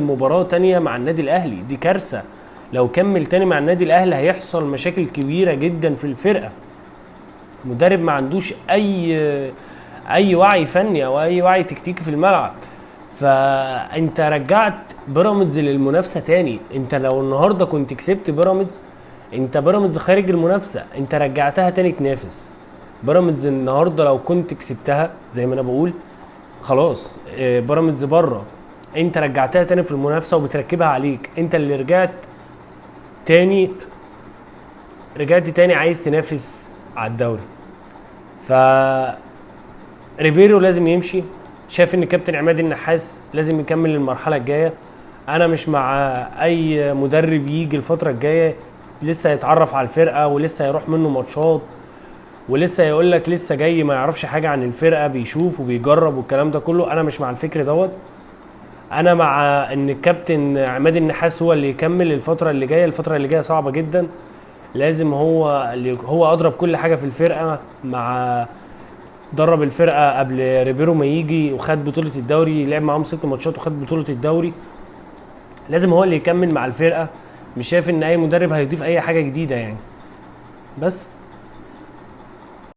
مباراة تانية مع النادي الاهلي، دي كارثة. لو كمل تاني مع النادي الاهلي هيحصل مشاكل كبيرة جدا في الفرقة. مدرب ما عندوش اي وعي فني او اي وعي تكتيكي في الملعب. فانت رجعت بيراميدز للمنافسة تاني. انت لو النهاردة كنت كسبت بيراميدز، انت بيراميدز خارج المنافسة، انت رجعتها تاني تنافس. بيراميدز النهارده لو كنت كسبتها زي ما انا بقول خلاص، بيراميدز بره، انت رجعتها تاني في المنافسه وبتركبها عليك. انت اللي تاني رجعت تاني عايز تنافس على الدوري. ف ريبيرو لازم يمشي. شايف ان كابتن عماد النحاس لازم يكمل المرحله الجايه. انا مش مع اي مدرب يجي الفتره الجايه لسه يتعرف على الفرقه ولسه يروح منه ماتشات ولسه يقول لك لسه جاي ما يعرفش حاجه عن الفرقه، بيشوف وبيجرب والكلام ده كله. انا مش مع الفكر دوت. انا مع ان الكابتن عماد النحاس هو اللي يكمل الفتره اللي جايه. الفتره اللي جايه صعبه جدا، لازم هو اضرب كل حاجه في الفرقه. مع درب الفرقه قبل ريبيرو ما يجي وخد بطوله الدوري، لعب معاهم 6 ماتشات وخد بطوله الدوري. لازم هو اللي يكمل مع الفرقه. مش شايف ان اي مدرب هيضيف اي حاجه جديده يعني. بس